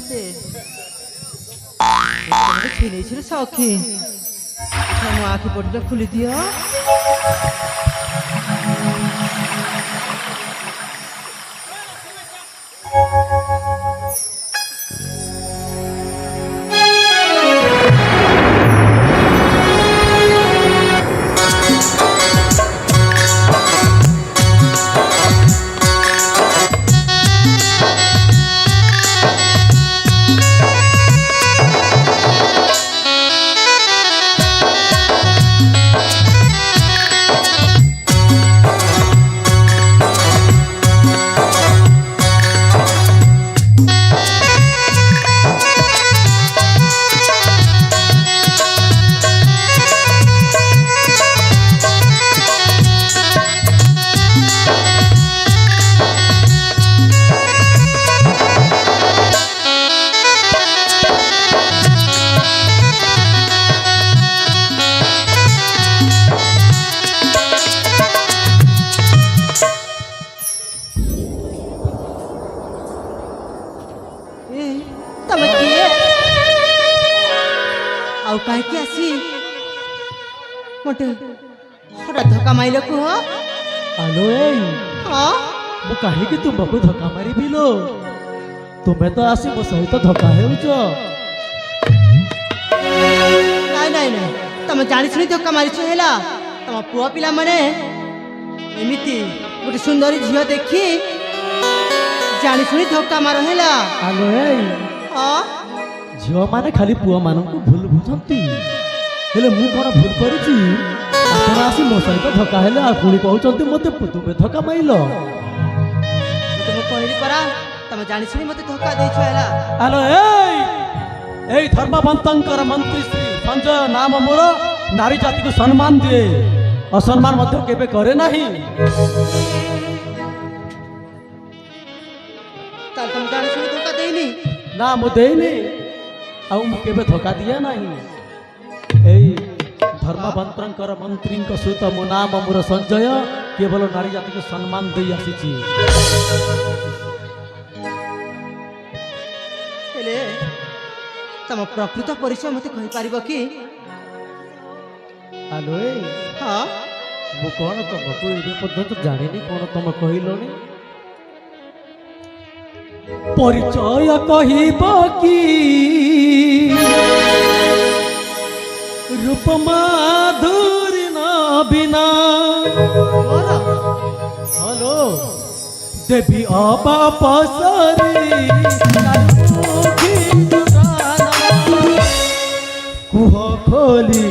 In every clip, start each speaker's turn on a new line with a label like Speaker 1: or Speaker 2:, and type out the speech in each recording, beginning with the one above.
Speaker 1: মতে ছিল সখী ମୋ ଆଖି ପଟିଟା ଖୋଲି ଦିଅ। कहीं आसी मोटे धक्का माइल कुह
Speaker 2: आलो
Speaker 1: हाँ
Speaker 2: मु कहीं कि तुमको धक्का मारी बिलो तुम्हें तो आसी मो सहित धक्का हेउछ
Speaker 1: नाई नाई नाई तुम जानी सुनी धक्का मारी हेला तुम पुआ पिला माने एमिति गोटे सुंदरी झियो देखी जानी सुनी धक्का मार हेला
Speaker 2: आलो
Speaker 1: हाँ
Speaker 2: झियो माने खाली पुआ मानू भूल बुझंती हेले मु कोन भूल करिछि आपण आसी मो सहित धक्का हेले आ पुणी कहउचंती मते तुमे धक्का माइलो
Speaker 1: तुम कहली परा तुम जानि सुनी मते धक्का देछ हेला
Speaker 2: आलो एई धर्मवंतंकर मंत्री श्री संजय नाम मोर नारी जाति को सम्मान दिए असम्मान मध्य केबे करे नाही
Speaker 1: ताल तुम जानि सुनी धक्का देनी
Speaker 2: ना मु देनी आ केबे धक्का दिया नाही एई धर्मवंतंकर मंत्री सहित मो नाम मोर संजय केवल नारी जाति को सम्मान दे आसी
Speaker 1: तुम प्रकृत परिचय मत कहि पारिबो कि
Speaker 2: आलो
Speaker 1: हाँ
Speaker 2: मु कौन तुमको ये पर्यंत जानी कौन तुम कहलोनी परिचय कहिबो कि रूप माधुरी न बिना हेलो देवी अबा पसरी कुह खोली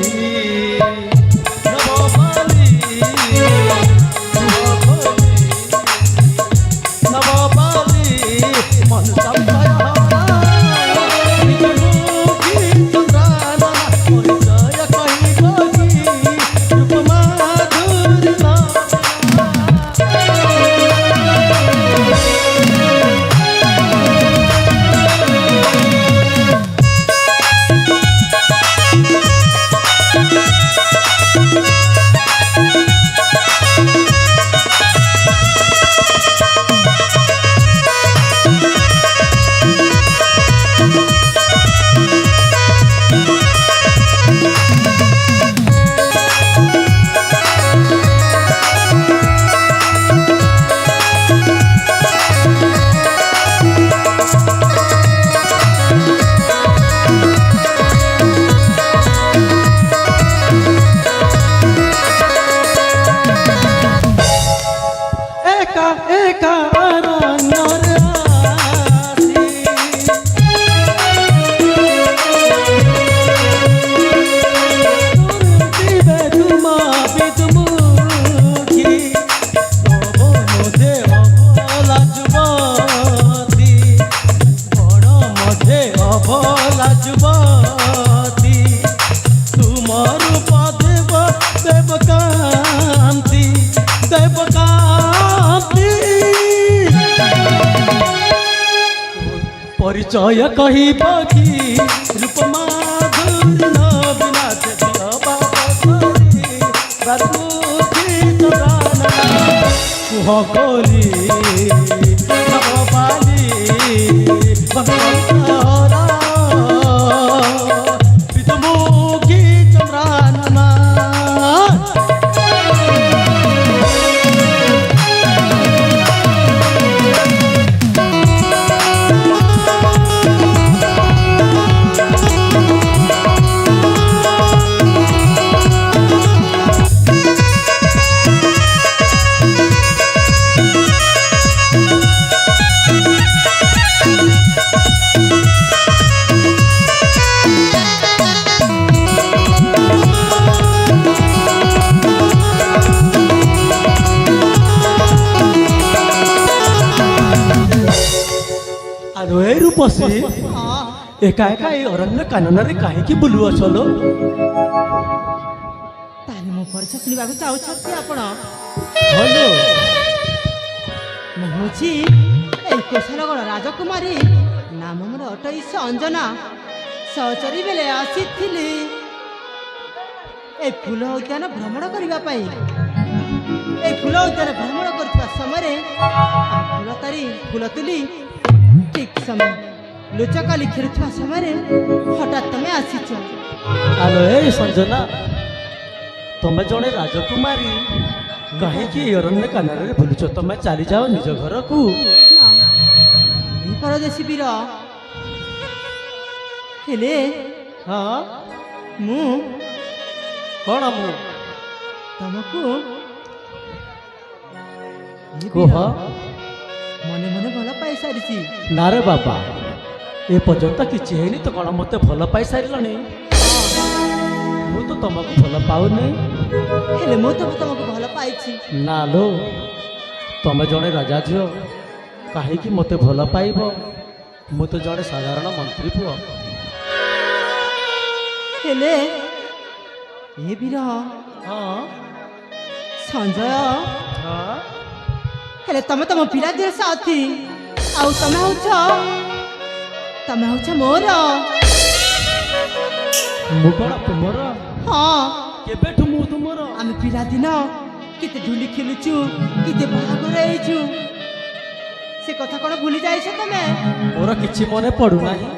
Speaker 2: परिचय कहिबो कि रूप माधुरी न बिना देवी अबा पसरी बारुखी तोराना कुह खोली नव पाली भगवंत रूपसी
Speaker 1: हाँ
Speaker 2: एका एका ए अरण्य कानନରେ କାହିଁକି ବୁଲୁ ଅଛलो
Speaker 1: ତାହେଲେ ମୋ ପରିଚୟ ଶୁଣିବାକୁ ଚାହୁଁଛନ୍ତି ଆପଣ?
Speaker 2: ହଲୋ
Speaker 1: ମୁଁ ହେଉଛି ଏଇ କୋଶଲଗଡ଼ ରାଜକୁମାରୀ, ନାମ ମୋର ଅଟଇଶ ଅଞ୍ଜନା। ସହଚରୀ ବେଳେ ଆସିଥିଲି ଏ ଫୁଲ ଉଦ୍ୟାନ ଭ୍ରମଣ କରିବା ପାଇଁ। এই ফুল উদ্যান ভ্রমণ করুଥିବା সমୟରେ ফুল ତାରି ফুল তুଲି ଠିକ୍ ସମୟ ଲୁଚକାଳି ଖେଳୁଥିବା ସମୟରେ ହଠାତ୍ ତମେ ଆସିଛ।
Speaker 2: ଆଲୋ ଏ ସଞ୍ଜନା ତମେ ଜଣେ ରାଜକୁମାରୀ କାହିଁକି ଏ ଅରଣ୍ୟ କାନନରେ ବୁଲୁଛ? ତମେ ଚାଲିଯାଅ ନିଜ ଘରକୁ।
Speaker 1: ନା ଏହି ପରଦେଶୀ ବୀର ହେଲେ
Speaker 2: ହଁ
Speaker 1: ମୁଁ
Speaker 2: କଣ ମୁଁ
Speaker 1: ତମକୁ
Speaker 2: କୁହ।
Speaker 1: ମନେ ମନେ ଭଲ ପାଇସାରିଛି।
Speaker 2: ନା ରେ ବାବା ଏ ପର୍ଯ୍ୟନ୍ତ କିଛି ହେଇନି ତ କଣ ମତେ ଭଲ ପାଇସାରିଲଣି? ମୁଁ ତ ତମକୁ ଭଲ ପାଉନି।
Speaker 1: ହେଲେ ମୁଁ ତ ତମକୁ ଭଲ ପାଇଛି।
Speaker 2: ନା ଲୋ ତମେ ଜଣେ ରାଜା ଝିଅ କାହିଁକି ମତେ ଭଲ ପାଇବ? ମୁଁ ତ ଜଣେ ସାଧାରଣ ମନ୍ତ୍ରୀ ପୁଅ।
Speaker 1: ହେଲେ ଏ ବୀର
Speaker 2: ହଁ
Speaker 1: ସଞ୍ଜୟ
Speaker 2: ହଁ
Speaker 1: ହେଲେ ତମେ ତମ ପିଲାଦିନ ସାଥୀ, ଆଉ ତମେ ହଉଛ ମୋର।
Speaker 2: ମୁଁ କଣ ତୁମର?
Speaker 1: ହଁ
Speaker 2: କେବେଠୁ ମୁଁ ତୁମର?
Speaker 1: ଆମେ ପିଲାଦିନ କେତେ ଝୁଲି ଖେଲୁଛୁ, କେତେ ବାହାଘର ହେଇଛୁ, ସେ କଥା କଣ ଭୁଲି ଯାଇଛ ତମେ?
Speaker 2: ମୋର କିଛି ମନେ ପଡୁନାହିଁ।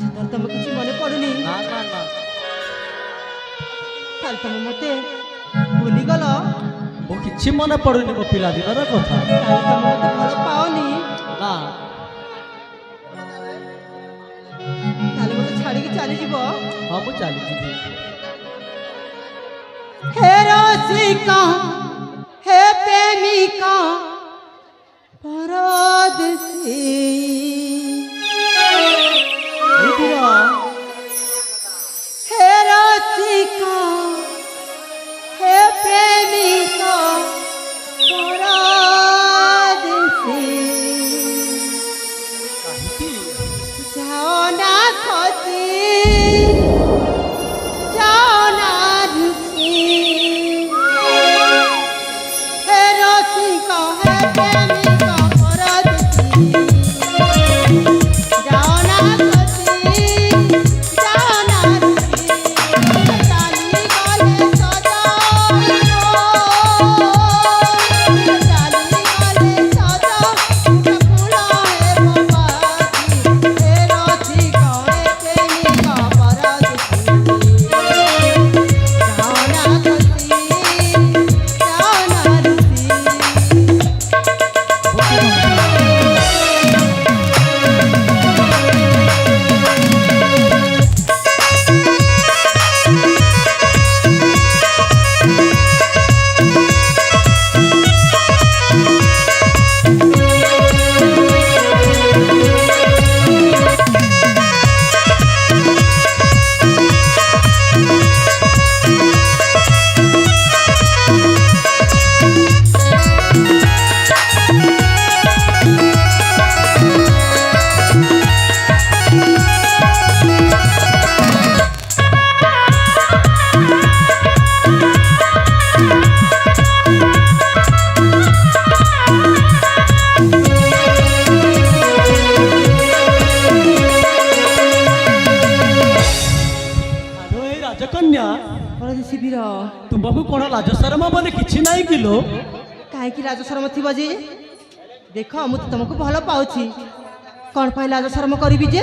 Speaker 1: ସେତେବେଳେ ତମେ କିଛି ମନେ ପଡୁନି?
Speaker 2: ନା ନା ନା
Speaker 1: ତାହେଲେ ତମେ ମତେ ଭୁଲିଗଲ?
Speaker 2: ମୁଁ କିଛି ମନେ ପଡୁନି ମୋ ପିଲାଦିନର କଥା।
Speaker 1: ତାହେଲେ ତମେ ମତେ ଭଲ ପାଅନି?
Speaker 2: ନା
Speaker 1: ତାହେଲେ ମତେ ଛାଡିକି ଚାଲିଯିବ?
Speaker 2: ହଁ ମୁଁ ଚାଲିଯିବି।
Speaker 1: हे रसिका हे प्रेमिका परदेसी हे रसिका हे प्रेमिका परदेसी
Speaker 2: କାହିଁକି?
Speaker 1: जाओ ना खोजी जाओ ना रुचि हे रसिका हे प्रेमिका परदेसी जाओ ना खोजी जाओ ना रुचि चाली गले सदा चाली गले सदा फूल है बाबाजी हे रसिका हे प्रेमिका परदेसी जाओ ना खोजी जाओ ना रुचि।
Speaker 2: ଆଲୋ ଏ ରାଜକନ୍ୟା
Speaker 1: परदेशी वीर
Speaker 2: ତୁମକୁ କଣ ଲାଜ ଶରମ ବୋଲି କିଛି ନାହିଁ କିଲୋ?
Speaker 1: କାହିଁକି ଲାଜ ଶରମ ଥିବ ଯେ? ଦେଖ ମୁଁ ତ ତମକୁ ଭଲ ପାଉଛି, କଣ ପାଇଁ ଲାଜ ଶରମ କରିବି ଯେ?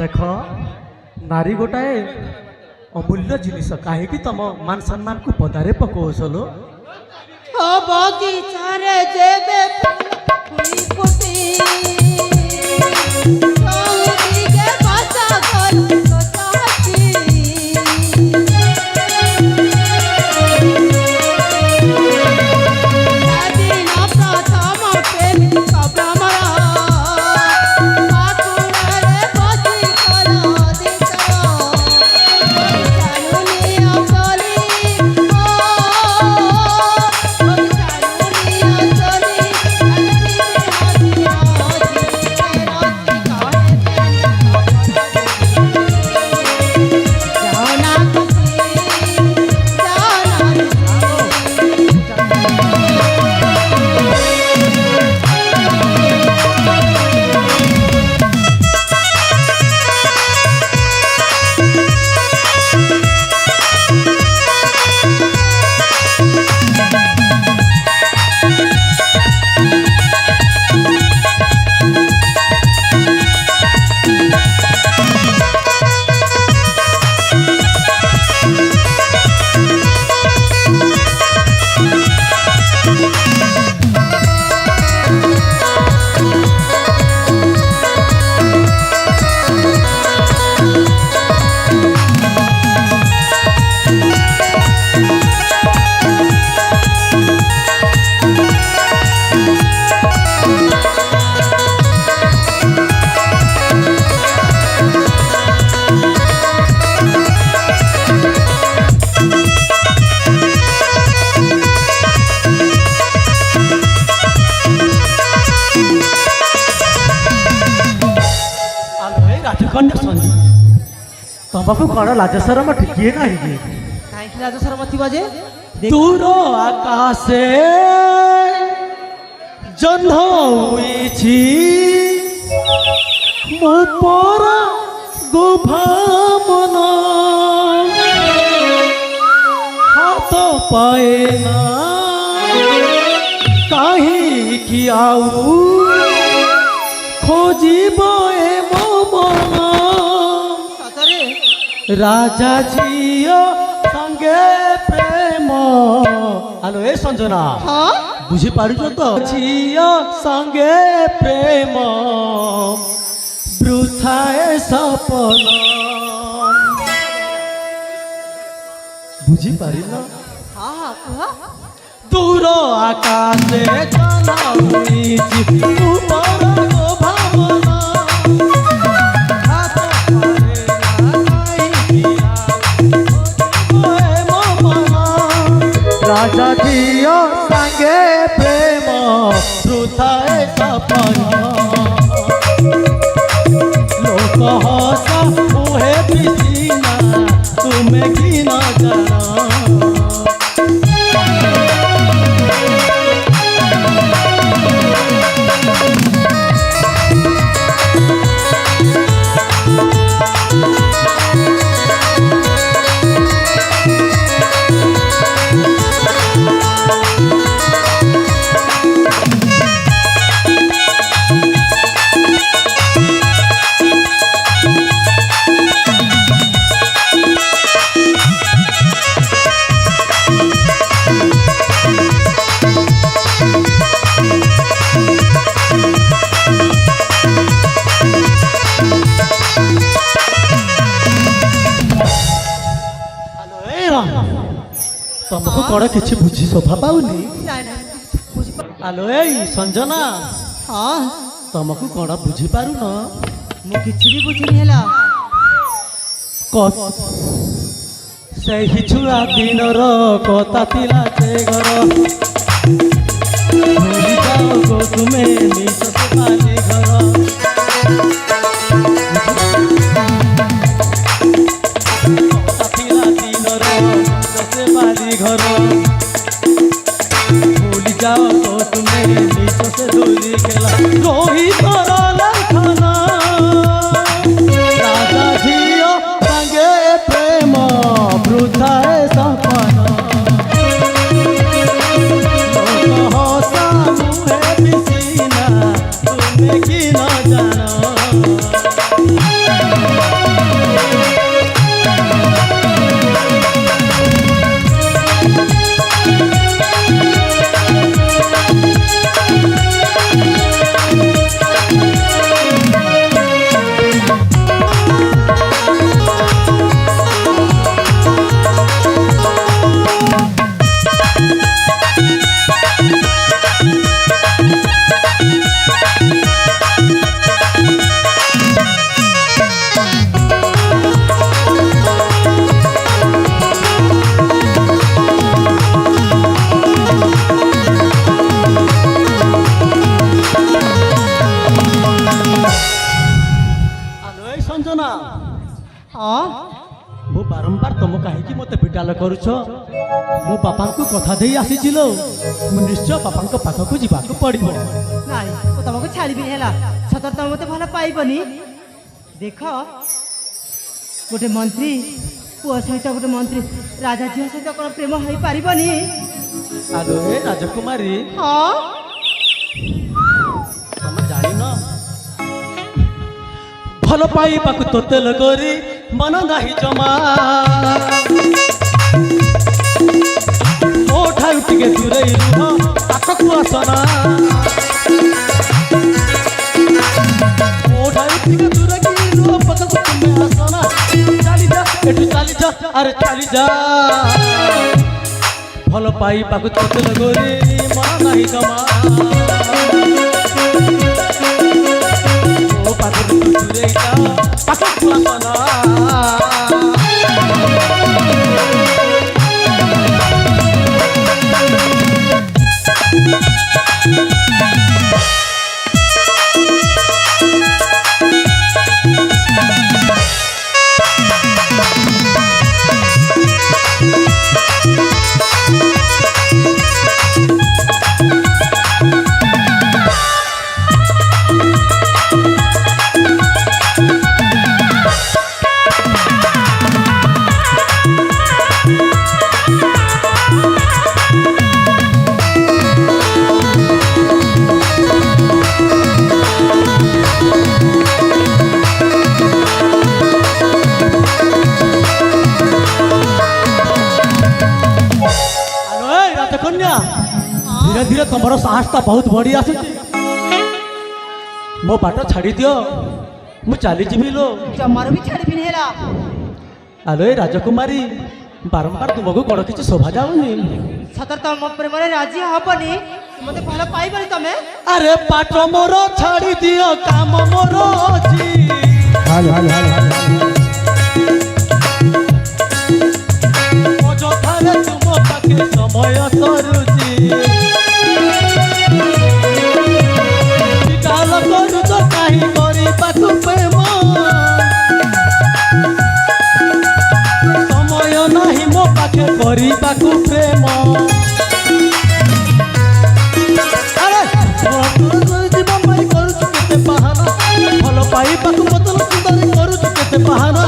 Speaker 2: ଦେଖ ନାରୀ ଗୋଟାଏ ଅମୂଲ୍ୟ ଜିନିଷ, କାହିଁକି ତମ ମାନ ସମ୍ମାନକୁ ପଦାରେ ପକଉଛଲୋ?
Speaker 1: ଓ ବଗିଚାରେ ଯେବେ ଫୁଲ ଫୁଟି ଚଉଦିକେ ବସା ଘର ସଜାଛି ସେଦିନ ପ୍ରଥମ ପ୍ରେମିକ ଭ୍ରମର ଆକୁଳରେ ବସି କଲ ଦିଶର ଚାଲୁନି ଅସଲି ଚାଲୁନି ଅସଲି
Speaker 2: ତମକୁ କଣ ଲାଜ ଶରମ ଟିକିଏ ନାହିଁ କି?
Speaker 1: କାହିଁକି ଲାଜ ଶରମ ଥିବ ଯେ?
Speaker 2: ଦୂର ଆକାଶେ ଜହ୍ନ ଉଇଛି ମୋ ପର ଗୋଭାମନ ହାତ ପାଏନା କାହିଁକି ଆଉ ଖୋଜିବ ଏ ମୋ ମନ
Speaker 1: ସତରେ
Speaker 2: রাজা ঝিও সঙ্গে প্রেম আলো এ সঞ্জনা
Speaker 1: ହଁ
Speaker 2: বুঝি পারুছ তো ঝিও সঙ্গে প্রেম বৃথায় সপন বুঝি পারিল
Speaker 1: ହଁ ହଁ କୁହ
Speaker 2: দূর আকাশে জানাইছি উপর গো ভাবনা হাত পারে রাজা ঝিও সঙ্গে প্রেম শ্রুতায় সপন লোক হসা মুহে পিসিনা তুমি কি না জানা ତମକୁ କଣ କିଛି ବୁଝି ଶୋଭା ପାଉନି?
Speaker 1: ନାଇଁ ନାଇଁ ବୁଝିପାରୁ
Speaker 2: ଆଲୋ ଏଇ ସଞ୍ଜନା
Speaker 1: ହଁ
Speaker 2: ତମକୁ କଣ ବୁଝିପାରୁନ?
Speaker 1: ମୁଁ କିଛି ବି ବୁଝିନି ହେଲା
Speaker 2: ସେହି ଛୁଆ ଦିନର କଥା ଥିଲା ସେ ଘର ଭୁଲି ଯାଅ ଗୋ ତୁମେ ନିଜ ବାଲି ଘର କଥା ଥିଲା ଦିନର ସେ ବାଲି ଘର ভুলি যাও তো তুমি নিচে ধুলি খেলা রোহিতর লেখনা রাজা ঝিও সঙ্গে প্রেম বৃথায় সপন হসা মুহে পিসিনা তুমি কি না জানো ସଞ୍ଜନା
Speaker 1: ହଁ
Speaker 2: ମୁଁ ବାରମ୍ବାର ତମ କାହିଁକି ମତେ ବିଟାଲ କରୁଛ? ମୁଁ ବାପାଙ୍କୁ କଥା ଦେଇ ଆସିଛି ଲୋ ମୁଁ ନିଶ୍ଚୟ ବାପାଙ୍କ ପାଖକୁ ଯିବାକୁ ପଡ଼ିବ।
Speaker 1: ନାଇଁ ମୁଁ ତମକୁ ଛାଡ଼ିବିନି ହେଲା ସତରେ ତମେ ମତେ ଭଲ ପାଇବନି ଦେଖ ଗୋଟେ ମନ୍ତ୍ରୀ ପୁଅ ସହିତ ଗୋଟେ ମନ୍ତ୍ରୀ ରାଜା ଝିଅ ସହିତ କ'ଣ ପ୍ରେମ ହେଇପାରିବନି?
Speaker 2: ଆଲୋ ଏ ରାଜକୁମାରୀ
Speaker 1: ହଁ
Speaker 2: ତମେ ଜାଣିନ ଭଲ ପାଇବାକୁ ତୋତେ କରି ମନ ନାହିଁ ଜମା ମୋ ଠାରୁ ଟିକେ ଦୂରେଇ ରୁହ ପାଖକୁ ଆସନା ମୋ ଠାରୁ ଟିକେ ଦୂରେଇ ରୁହ ପାଖକୁ ତୁମେ ଆସନା ଚାଲିଯା ଏଠୁ ଚାଲିଯା ଆରେ ଚାଲିଯା ଭଲ ପାଇବାକୁ ତୋତେ କରି ମନ ନାହିଁ ଜମା ପାଖକୁ ଦୂରେଇ ଯା ପାଖକୁ ଆସନା राजकन्या धीरे धीरे तुमर साहसटा बहुत बढ़ी आସୁଛି मो बाट छाड़ी दियो मु चली जीवी लो
Speaker 1: जमार भी छाड़बी हेला
Speaker 2: आलो ए राजकुमारी बारंबार तुमको कौन किसी शोभा जाऊनी
Speaker 1: सतर तम प्रेम राजी हबनी मते भल पाइबनी तमे
Speaker 2: अरे पाठ मोर छाड़ी दियो काम मोर अछि अजथारे तुम पाखे समय सरुची काल करू तो काही करी पाखु प्रेम समय नाही मो पाखे करी पाखु प्रेम अरे जीवन भाई करू केते बहाना भल पाई पाखु बदल सुंदर करू केते बहाना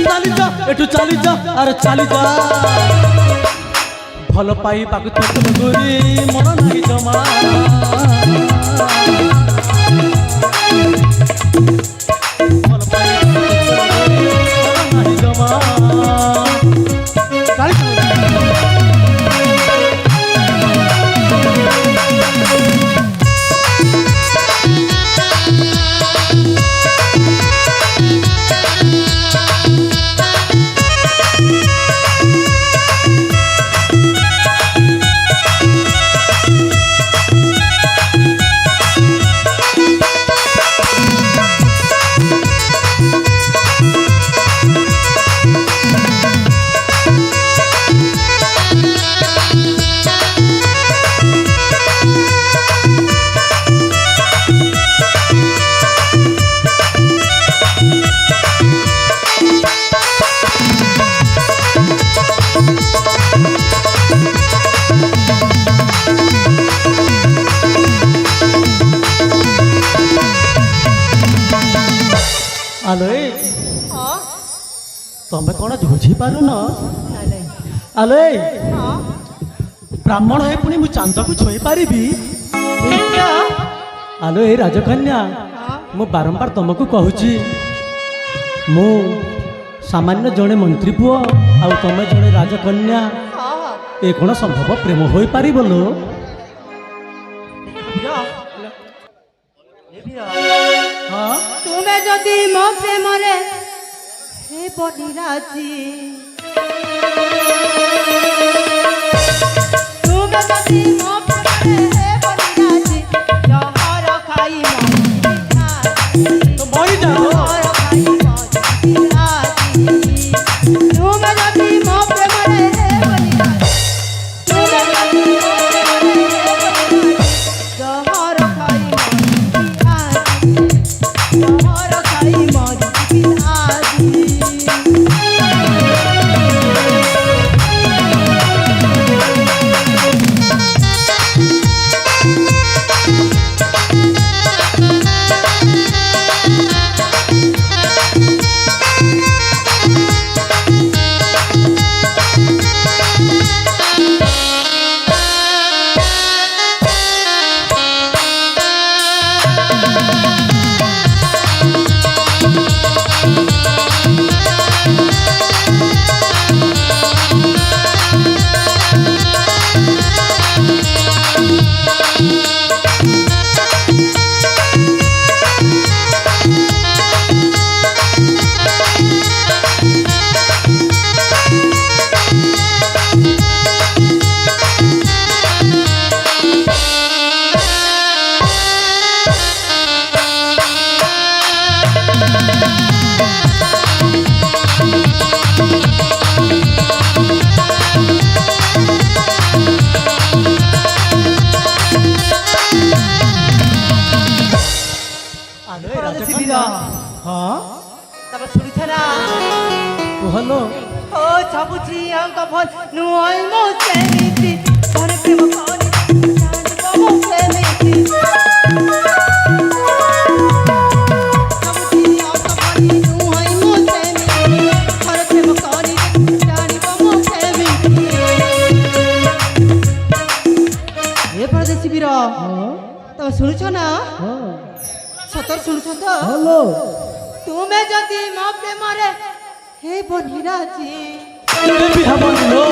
Speaker 2: चली जा एठू चली जा अरे चली जा भल पाई पाखु तोतल गोरी मन नाही जमा भल पाई मन नाही जमा आलो तमें कौन झुझी पार न आलो ब्राह्मण है पुणी मु चांद को छुई पारि आलो ए राजकन्या मु बारंबार तुमको कहूची मु सामान्य जड़े मंत्री पुओ आ तुम जड़े राजकन्या ए कौन संभव प्रेम हो पार लो
Speaker 1: तुमे जदि मो प्रेम रे हे बनी राजी तुमे जदि मो प्रेम रे हे बनी राजी जहर खाई मरी
Speaker 2: तो मरी जाओ
Speaker 1: जहर खाई मरी राजी तुमे जदि मो प्रेम रे हे बनी राजी तुमे जदि मो प्रेम रे हे बनी राजी जहर खाई मरी जहर खाई मरी आजी
Speaker 2: हाँ
Speaker 1: तब सुनिछ ना
Speaker 2: कहलो
Speaker 1: ओ छबुची अंक भल नुई मो सेमिति धन प्रेम करी जान मो सेमिति छबुची अंक भल नुई मो सेमिति धन प्रेम करी जान मो सेमिति हे परदेसी वीर तब सुनिछ ना सतर सुनिछ तो
Speaker 2: हेलो
Speaker 1: तुमे जदि मो प्रेम रे हे बनी राजी
Speaker 2: बिहा बनिलो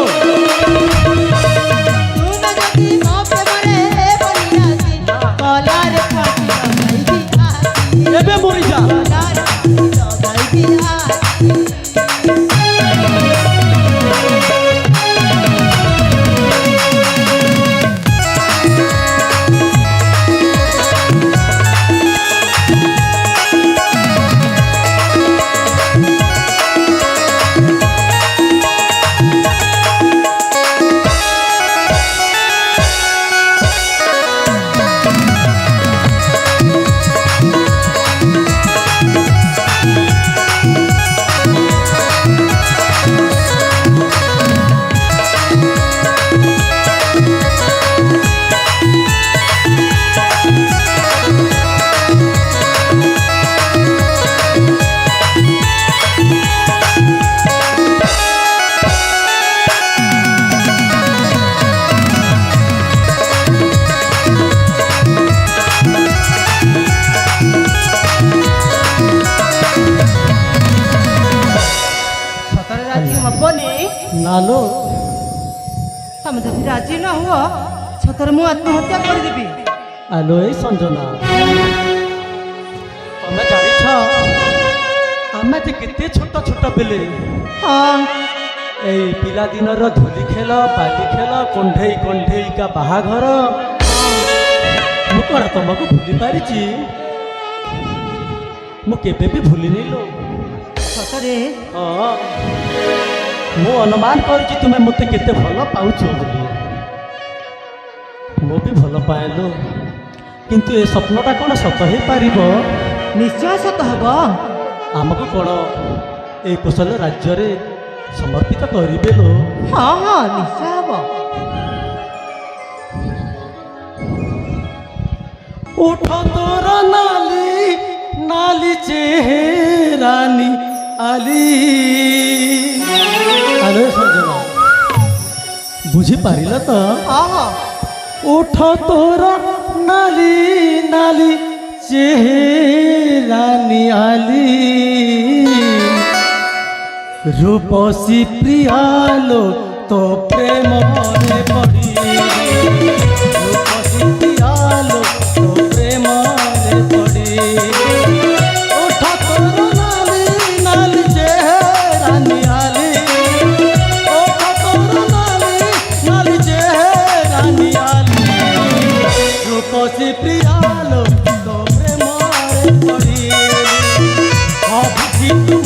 Speaker 1: तुमे जदि ତମେ ଯଦି ରାଜି ନ ହୁଅ ସତରେ ମୁଁ ଆତ୍ମହତ୍ୟା କରିଦେବି।
Speaker 2: ଆଲୋ ଏଇ ସଞ୍ଜନା, ତମେ ଜାଣିଛ ଆମେ ଯେ କେତେ ଛୋଟ ଛୋଟ ପିଲେ।
Speaker 1: ହଁ
Speaker 2: ଏଇ ପିଲାଦିନର ଧୂଳି ଖେଳ, ବାଲି ଖେଳ, କଣ୍ଢେଇ କଣ୍ଢେଇକା ବାହାଘର, ମୁଁ କ'ଣ ତମକୁ ଭୁଲି ପାରିଛି? ମୁଁ କେବେ ବି ଭୁଲିନି ଲୋ।
Speaker 1: ସତରେ
Speaker 2: ହଁ, ମୁଁ ଅନୁମାନ କରୁଛି ତୁମେ ମୋତେ କେତେ ଭଲ ପାଉଛ ବୋଲି। ମୁଁ ବି ଭଲ ପାଏ ଲୋ, କିନ୍ତୁ ଏ ସ୍ୱପ୍ନଟା କ'ଣ ସତ ହେଇପାରିବ?
Speaker 1: ନିଶ୍ଚୟ ସତ ହବ।
Speaker 2: ଆମକୁ କ'ଣ এই କୌଶଳ ରାଜ୍ୟରେ ସମର୍ପିତ କରିବେ ଲୋ?
Speaker 1: ହଁ ହଁ ନିଶ୍ଚୟ ହବ।
Speaker 2: ଉଠ ତୋର ନାଲି ନାଲି ଚେହେରାନି ଆଲି। ଆଲୋ ସଞ୍ଜନା, ବୁଝିପାରିଲ ତ?
Speaker 1: ହଁ ହଁ
Speaker 2: ଉଠ ତୋର ନାଲି ନାଲି ଚେହେରାନି ଆଲି। রূপসী প্রিয়ালো তো প্রেমরে পড়ি। রূপসী প্রিয়ালো তো প্রেমরে পড়ি। ওঠা তোর নালি নালি চেহারা নিয়ালি। ওঠা তোর নালি নালি চেহারা নিয়ালি। রূপসী প্রিয়ালো তো প্রেমরে পড়ি। ভাবছি তুম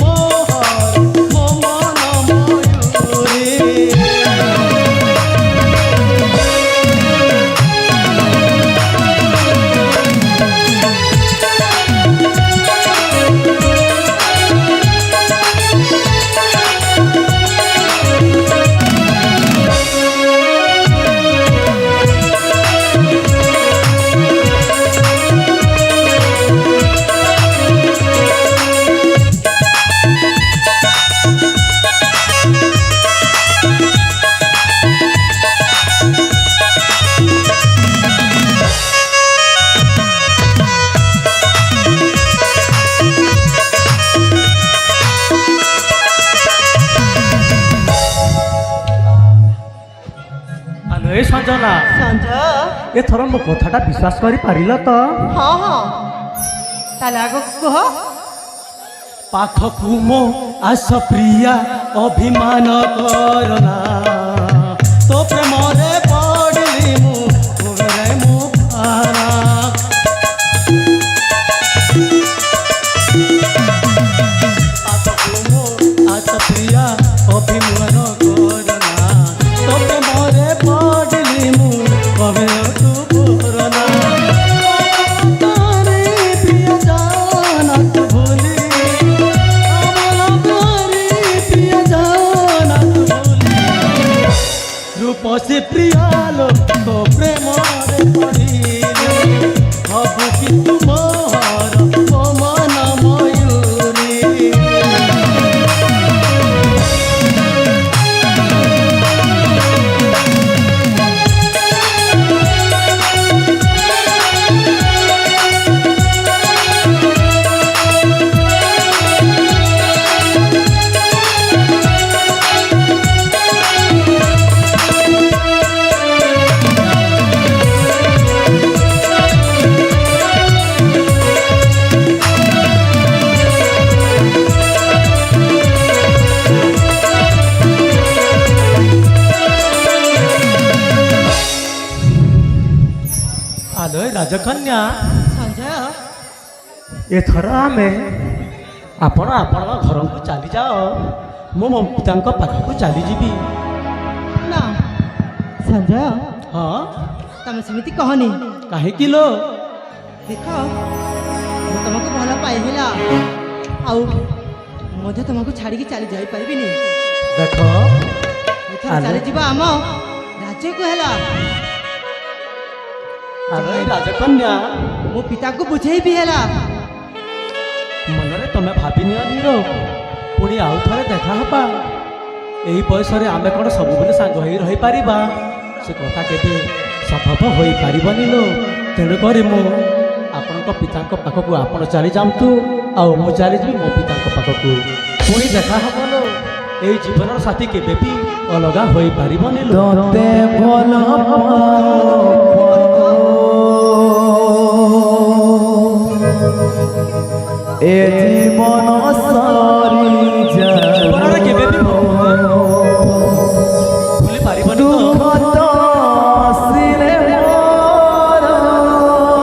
Speaker 2: ସଞ୍ଜନା,
Speaker 1: ସଞ୍ଜୟ
Speaker 2: ଏଥର ମୋ କଥାଟା ବିଶ୍ୱାସ କରିପାରିଲ ତ?
Speaker 1: ହଁ ହଁ ତାହେଲେ ଆଗକୁ କୁହ।
Speaker 2: ପାଖକୁ ମୋ ଆସ ପ୍ରିୟା ଅଭିମାନ କରନା। ତୋ ପ୍ରେମରେ ପଡ଼ିଲି ମୁଁ ଭୁଲରେ ମୁଁ ପାରା। ପାଖକୁ ମୋ ଆସ ପ୍ରିୟା ଅଭିମାନ କରନା। ତୋ ପ୍ରେମରେ ପଡ଼ିଲି ମୁଁ କବେ ତୁ ପୁରନା। ତାରେ ପ୍ରିୟ ଜାନା ତୁ ଭୁଲି। রূপসী প্রিয়ালো তো প্রেমরে পড়িলে। ভাবু কি তোমার মন ময়ূরী। ଆଲୋ ରାଜକନ୍ୟା,
Speaker 1: ସଞ୍ଜୟ
Speaker 2: ଏଥର ଆମେ ଆପଣଙ୍କ ଘରକୁ ଚାଲିଯାଅ। ମୁଁ ମୋ ପିତାଙ୍କ ପାଖକୁ ଚାଲିଯିବି।
Speaker 1: ନା ସଞ୍ଜୟ,
Speaker 2: ହଁ,
Speaker 1: ତମେ ସେମିତି କହନି।
Speaker 2: କାହିଁକି ଲୋ?
Speaker 1: ଦେଖ ମୁଁ ତମକୁ ଭଲ ପାଏ ହେଲା, ଆଉ ମଧ୍ୟ ତମକୁ ଛାଡ଼ିକି ଚାଲି ଯାଇପାରିବିନି।
Speaker 2: ଦେଖ
Speaker 1: ଏଥର ଚାଲିଯିବା ଆମ ରାଜ୍ୟକୁ ହେଲା।
Speaker 2: ଆଲୋ ରାଜକନ୍ୟା,
Speaker 1: ମୋ ପିତାଙ୍କୁ ବୁଝେଇବି ହେଲା।
Speaker 2: ମନରେ ତମେ ଭାବି ନିଅନି ଲୋ, ପୁଣି ଆଉ ଥରେ ଦେଖା ହେବା। ଏହି ବୟସରେ ଆମେ କ'ଣ ସବୁବେଳେ ସାଙ୍ଗ ହୋଇ ରହିପାରିବା? ସେ କଥା କେବେ ସମ୍ଭବ ହୋଇପାରିବନି ଲୋ। ତେଣୁକରି ମୁଁ ଆପଣଙ୍କ ପିତାଙ୍କ ପାଖକୁ ଆପଣ ଚାଲିଯାଆନ୍ତୁ, ଆଉ ମୁଁ ଚାଲିଯିବି ମୋ ପିତାଙ୍କ ପାଖକୁ। ପୁଣି ଦେଖା ହେବ ଲୋ। এই জীবনের সাথী কেবে বি অলগা হয়ে পারিবনি লো।
Speaker 3: তোতে ভাল এ জীবন